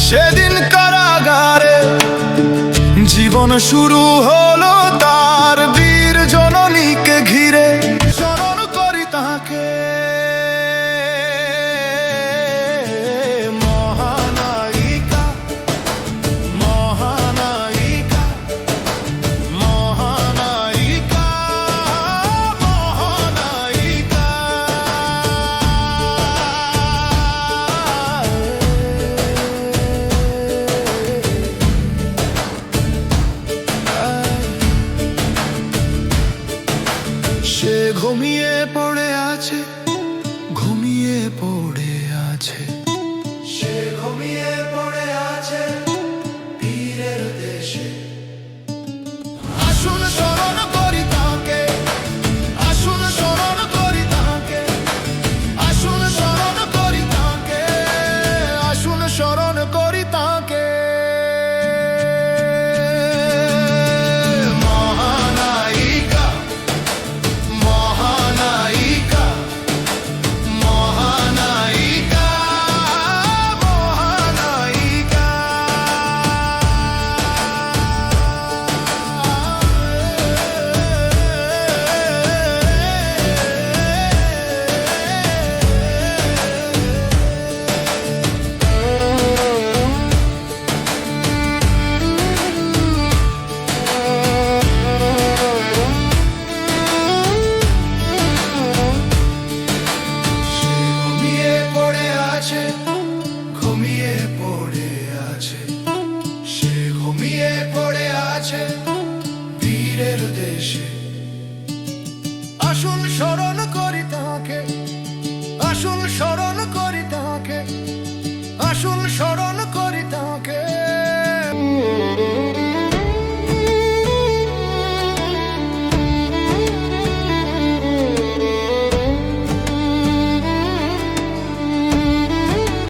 সেদিন কারাগারে জীবন শুরু হলো তার, বীর জননীকে ঘিরে স্মরণ করি তাকে। মহানায়িকা, মহানায়িকা, মহানায়িকা, মহানায়িকা। সে ঘুমিয়ে পড়ে আছে, ঘুমিয়ে পড়ে আছে, সে ঘুমিয়ে পড়ে আছে বীরের দেশে। আসুন স্মরণ করি তাকে, আসুন স্মরণ করি তাকে, আসুন স্মরণ করি তাকে, আসুন স্মরণ করি তাকে। মহানায়িকা, মহানায়িকা, মহানায়িকা, মহানায়িকা। ঘুমিয়ে পড়ে আছে, ঘুমিয়ে পড়ে আছে, সে ঘুমিয়ে পড়ে আছে বীরের দেশে। আসুন